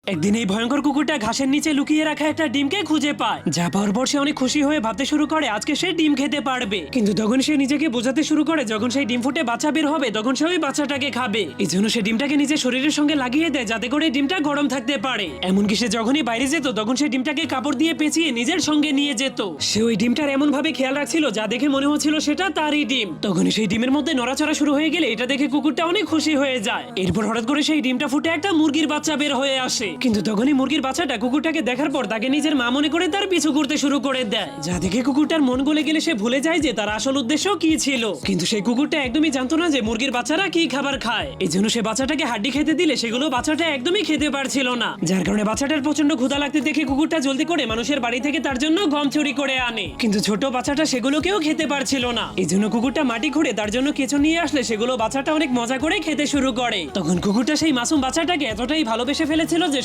একদিন এই ভয়ঙ্কর কুকুরটা ঘাসের নিচে লুকিয়ে রাখা একটা ডিমকে খুঁজে পায়, যা পাওয়ার পর সে অনেক খুশি হয়ে ভাবতে শুরু করে আজকে সে ডিম খেতে পারবে। কিন্তু তখন সে নিজেকে বোঝাতে শুরু করে যখন সেই ডিম ফুটে বাচ্চা বের হবে তখন সে ওই বাচ্চাটাকে খাবে। এই জন্য সে ডিমটাকে নিজের শরীরের সঙ্গে লাগিয়ে দেয় যাতে করে ডিমটা গরম থাকতে পারে। এমনকি সে যখনই বাইরে যেত তখন সে ডিমটাকে কাপড় দিয়ে পেঁচিয়ে নিজের সঙ্গে নিয়ে যেত। সে ওই ডিমটার এমন ভাবে খেয়াল রাখছিল যা দেখে মনে হচ্ছিল সেটা তারই ডিম। তখনই সেই ডিমের মধ্যে নড়াচড়া শুরু হয়ে গেলে এটা দেখে কুকুরটা অনেক খুশি হয়ে যায়। এরপর হঠাৎ করে সেই ডিমটা ফুটে একটা মুরগির বাচ্চা বের হয়ে আসে। কিন্তু তখনই মুরগির বাচ্চাটা কুকুরটাকে দেখার পর তাকে নিজের মা মনে করে তার পিছু করতে শুরু করে দেয়, যা দেখে কুকুরটার মন গলে গেলে সে ভুলে যায় যে তার আসল উদ্দেশ্য কি ছিল। কিন্তু সেই কুকুরটা একদমই জানতো না যে মুরগির বাচ্চারা কি খাবার খায়। এই জন্য সে বাচ্চাটাকে হাড্ডি খেতে দিলে সেগুলো বাচ্চাটা একদমই খেতে পারছিল না, যার কারণে বাচ্চাটার প্রচন্ড ক্ষুধা লাগতে দেখে কুকুরটা জলদি করে মানুষের বাড়ি থেকে তার জন্য গম চুরি করে আনে। কিন্তু ছোট বাচ্চাটা সেগুলোকেও খেতে পারছিল না। এই জন্য কুকুরটা মাটি খুঁড়ে তার জন্য কেঁচো নিয়ে আসলে সেগুলো বাচ্চাটা অনেক মজা করে খেতে শুরু করে। তখন কুকুরটা সেই মাসুম বাচ্চাটাকে এতটাই ভালোবেসে ফেলেছিল যে